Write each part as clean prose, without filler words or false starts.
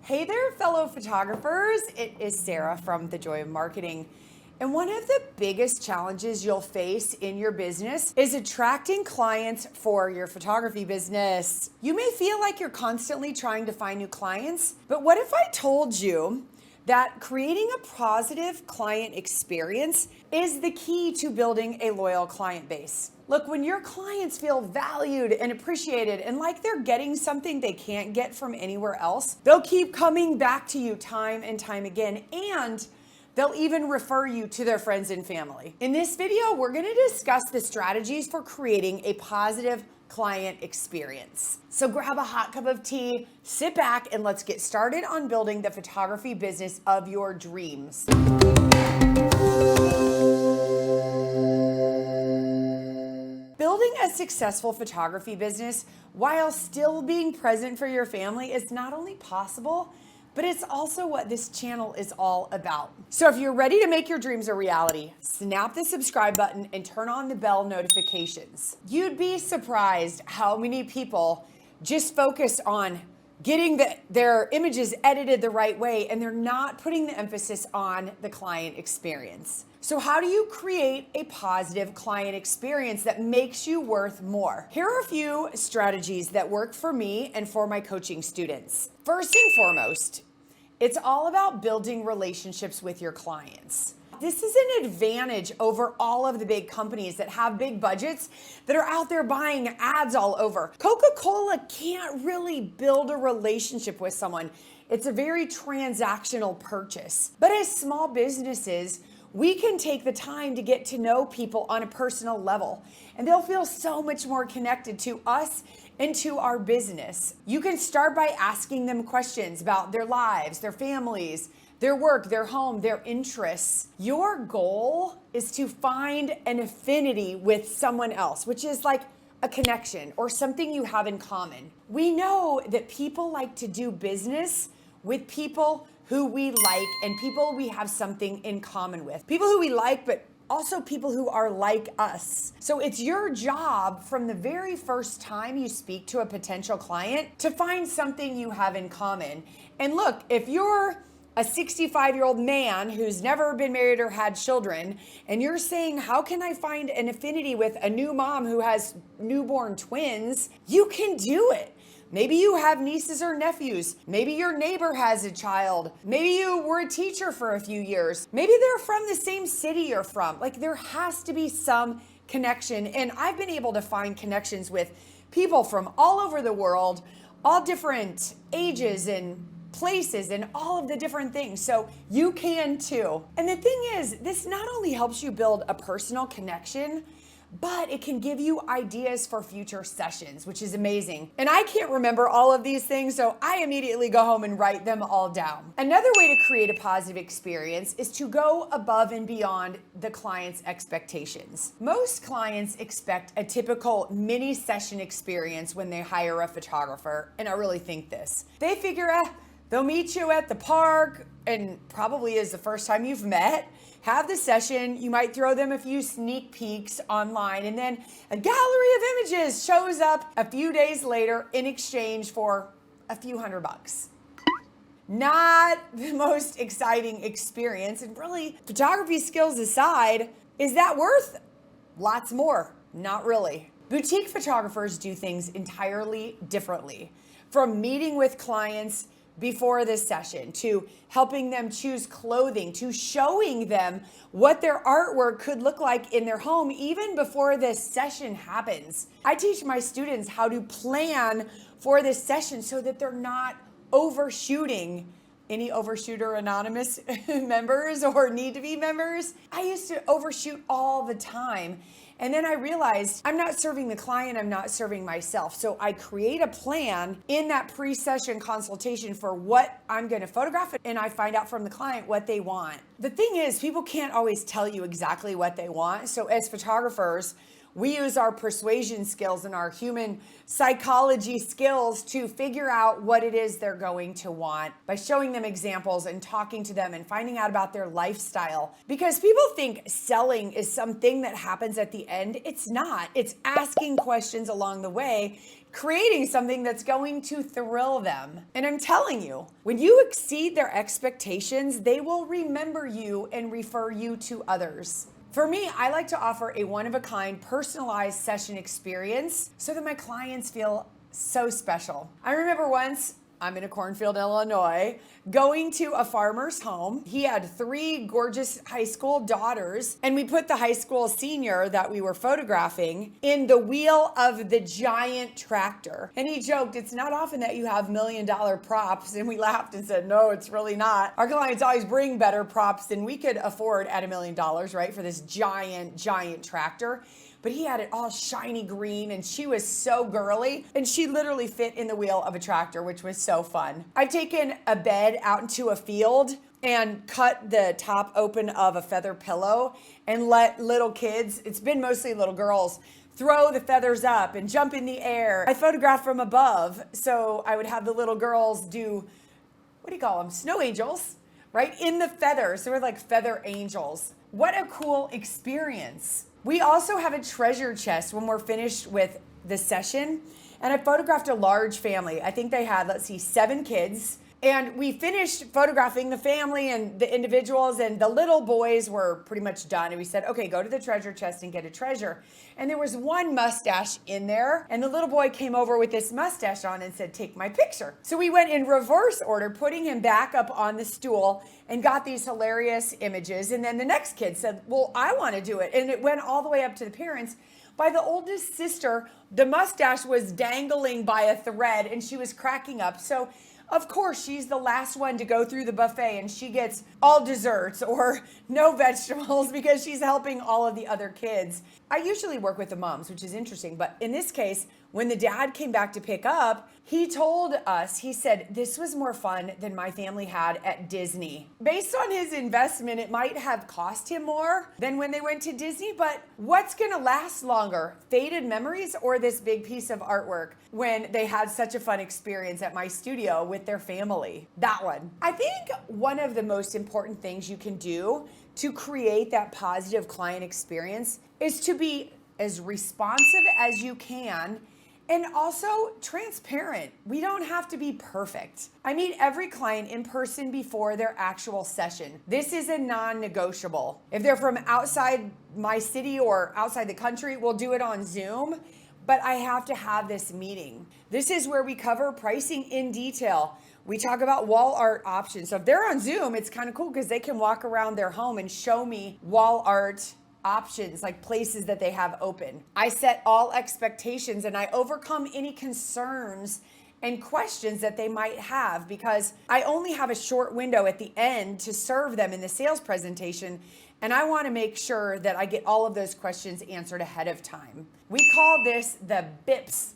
Hey there, fellow photographers. It is Sarah from The Joy of Marketing. And one of the biggest challenges you'll face in your business is attracting clients for your photography business. You may feel like you're constantly trying to find new clients, but what if I told you that creating a positive client experience is the key to building a loyal client base? Look, when your clients feel valued and appreciated and like they're getting something they can't get from anywhere else, they'll keep coming back to you time and time again, and they'll even refer you to their friends and family. In this video, we're gonna discuss the strategies for creating a positive client experience. So grab a hot cup of tea, sit back, and let's get started on building the photography business of your dreams. Building a successful photography business while still being present for your family is not only possible, but it's also what this channel is all about. So if you're ready to make your dreams a reality, snap the subscribe button and turn on the bell notifications. You'd be surprised how many people just focus on getting their images edited the right way, and they're not putting the emphasis on the client experience. So how do you create a positive client experience that makes you worth more? Here are a few strategies that work for me and for my coaching students. First and foremost, it's all about building relationships with your clients. This is an advantage over all of the big companies that have big budgets that are out there buying ads all over. Coca-Cola can't really build a relationship with someone. It's a very transactional purchase. But as small businesses, we can take the time to get to know people on a personal level, and they'll feel so much more connected to us and to our business. You can start by asking them questions about their lives, their families, their work, their home, their interests. Your goal is to find an affinity with someone else, which is like a connection or something you have in common. We know that people like to do business with people who we like and people we have something in common with. People who we like, but also people who are like us. So it's your job from the very first time you speak to a potential client to find something you have in common. And look, if you're a 65-year-old man who's never been married or had children, and you're saying, how can I find an affinity with a new mom who has newborn twins? You can do it. Maybe you have nieces or nephews. Maybe your neighbor has a child. Maybe you were a teacher for a few years. Maybe they're from the same city you're from. Like, there has to be some connection. And I've been able to find connections with people from all over the world, all different ages and places and all of the different things. So you can too. And the thing is, this not only helps you build a personal connection, but it can give you ideas for future sessions, which is amazing. And I can't remember all of these things, so I immediately go home and write them all down. Another way to create a positive experience is to go above and beyond the client's expectations. Most clients expect a typical mini session experience when they hire a photographer, and I really think this. They figure, they'll meet you at the park, and probably is the first time you've met, have the session, you might throw them a few sneak peeks online, and then a gallery of images shows up a few days later in exchange for a few $100. Not the most exciting experience, and really, photography skills aside, is that worth lots more? Not really. Boutique photographers do things entirely differently. From meeting with clients before this session, to helping them choose clothing, to showing them what their artwork could look like in their home even before this session happens. I teach my students how to plan for this session so that they're not overshooting. Any Overshooter Anonymous members or need to be members? I used to overshoot all the time. And then I realized I'm not serving the client, I'm not serving myself. So I create a plan in that pre-session consultation for what I'm gonna photograph, and I find out from the client what they want. The thing is, people can't always tell you exactly what they want. So as photographers, we use our persuasion skills and our human psychology skills to figure out what it is they're going to want by showing them examples and talking to them and finding out about their lifestyle. Because people think selling is something that happens at the end. It's not. It's asking questions along the way creating something that's going to thrill them. And I'm telling you, when you exceed their expectations, they will remember you and refer you to others. For me, I like to offer a one-of-a-kind personalized session experience so that my clients feel so special. I remember once, I'm in a cornfield, Illinois, going to a farmer's home. He had 3 gorgeous high school daughters, and we put the high school senior that we were photographing in the wheel of the giant tractor. And he joked, it's not often that you have $1 million props. And we laughed and said, no, it's really not. Our clients always bring better props than we could afford at $1 million, right? For this giant tractor. But he had it all shiny green, and she was so girly, and she literally fit in the wheel of a tractor, which was so fun. I've taken a bed out into a field and cut the top open of a feather pillow and let little kids, it's been mostly little girls, throw the feathers up and jump in the air. I photographed from above, so I would have the little girls do, what do you call them? Snow angels, right? In the feathers. So we're like feather angels. What a cool experience. We also have a treasure chest when we're finished with the session. And I photographed a large family. I think they had, 7 kids. And we finished photographing the family and the individuals, and the little boys were pretty much done. And we said, okay, go to the treasure chest and get a treasure. And there was one mustache in there, and the little boy came over with this mustache on and said, take my picture. So we went in reverse order, putting him back up on the stool and got these hilarious images. And then the next kid said, well, I want to do it. And it went all the way up to the parents. By the oldest sister, the mustache was dangling by a thread and she was cracking up. So of course, she's the last one to go through the buffet, and she gets all desserts or no vegetables because she's helping all of the other kids. I usually work with the moms, which is interesting. But in this case, when the dad came back to pick up, he told us, he said, this was more fun than my family had at Disney. Based on his investment, it might have cost him more than when they went to Disney, but what's gonna last longer, faded memories or this big piece of artwork when they had such a fun experience at my studio with their family? That one. I think one of the most important things you can do to create that positive client experience is to be as responsive as you can and also transparent. We don't have to be perfect. I meet every client in person before their actual session. This is a non-negotiable. If they're from outside my city or outside the country, we'll do it on Zoom, but I have to have this meeting. This is where we cover pricing in detail. We talk about wall art options. So if they're on Zoom, it's kind of cool because they can walk around their home and show me wall art options, like places that they have open. I set all expectations and I overcome any concerns and questions that they might have because I only have a short window at the end to serve them in the sales presentation, and I want to make sure that I get all of those questions answered ahead of time. We call this the BIPS,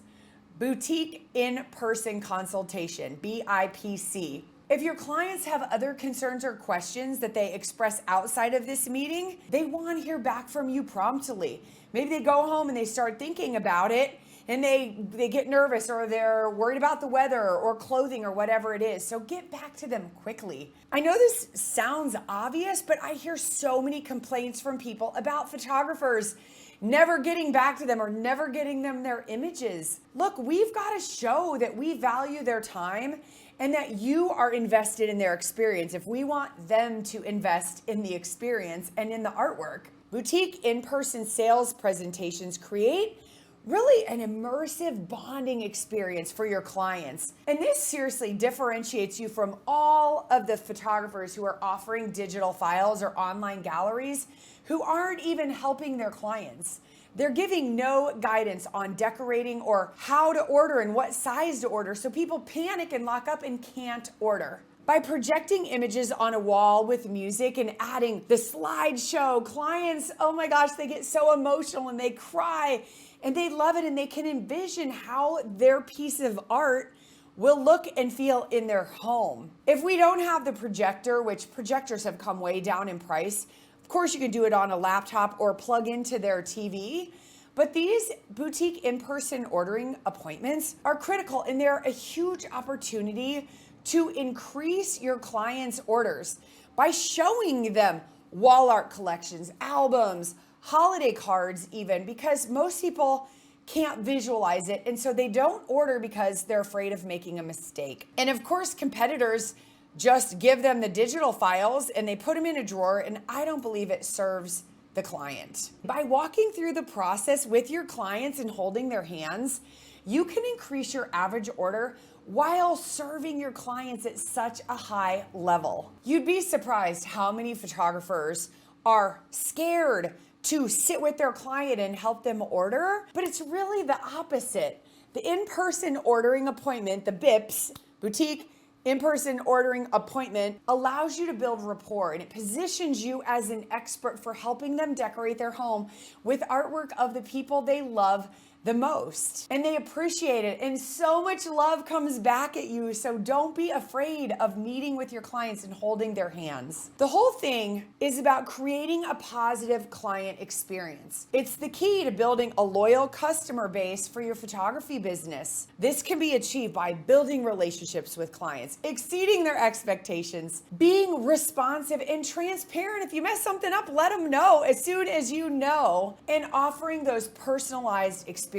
Boutique In-Person Consultation, BIPC. If your clients have other concerns or questions that they express outside of this meeting, they want to hear back from you promptly. Maybe they go home and they start thinking about it and they get nervous or they're worried about the weather or clothing or whatever it is. So get back to them quickly. I know this sounds obvious, but I hear so many complaints from people about photographers never getting back to them or never getting them their images. Look, we've got to show that we value their time and that you are invested in their experience if we want them to invest in the experience and in the artwork. Boutique in-person sales presentations create really an immersive bonding experience for your clients. And this seriously differentiates you from all of the photographers who are offering digital files or online galleries who aren't even helping their clients. They're giving no guidance on decorating or how to order and what size to order, so people panic and lock up and can't order. By projecting images on a wall with music and adding the slideshow, clients, oh my gosh, they get so emotional and they cry and they love it and they can envision how their piece of art will look and feel in their home. If we don't have the projector, which projectors have come way down in price, of course, you can do it on a laptop or plug into their TV, but these boutique in-person ordering appointments are critical, and they're a huge opportunity to increase your clients' orders by showing them wall art collections, albums, holiday cards even, because most people can't visualize it, and so they don't order because they're afraid of making a mistake. And of course, competitors just give them the digital files and they put them in a drawer, and I don't believe it serves the client. By walking through the process with your clients and holding their hands, you can increase your average order while serving your clients at such a high level. You'd be surprised how many photographers are scared to sit with their client and help them order, but it's really the opposite. The in-person ordering appointment, the BIPS, boutique in-person ordering appointment, allows you to build rapport, and it positions you as an expert for helping them decorate their home with artwork of the people they love the most. And they appreciate it, and so much love comes back at you, so don't be afraid of meeting with your clients and holding their hands. The whole thing is about creating a positive client experience. It's the key to building a loyal customer base for your photography business. This can be achieved by building relationships with clients, exceeding their expectations, being responsive and transparent. If you mess something up, let them know as soon as you know, and offering those personalized experiences.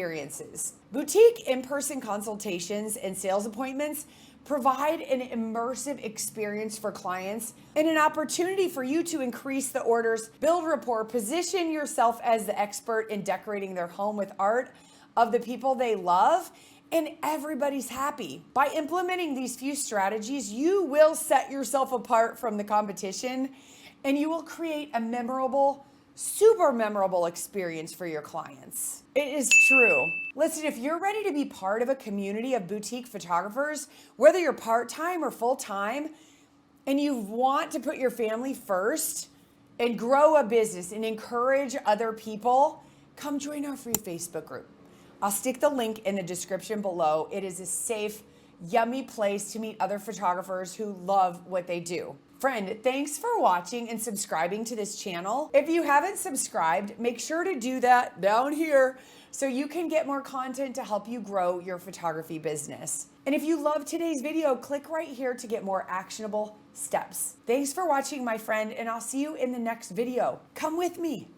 Boutique in-person consultations and sales appointments provide an immersive experience for clients and an opportunity for you to increase the orders, build rapport, position yourself as the expert in decorating their home with art of the people they love, and everybody's happy. By implementing these few strategies, you will set yourself apart from the competition, and you will create a memorable, super memorable experience for your clients. It is true. Listen, if you're ready to be part of a community of boutique photographers, whether you're part-time or full-time, and you want to put your family first and grow a business and encourage other people, come join our free Facebook group. I'll stick the link in the description below. It is a safe, yummy place to meet other photographers who love what they do. Friend, thanks for watching and subscribing to this channel. If you haven't subscribed, make sure to do that down here so you can get more content to help you grow your photography business. And if you love today's video, click right here to get more actionable steps. Thanks for watching, my friend, and I'll see you in the next video. Come with me.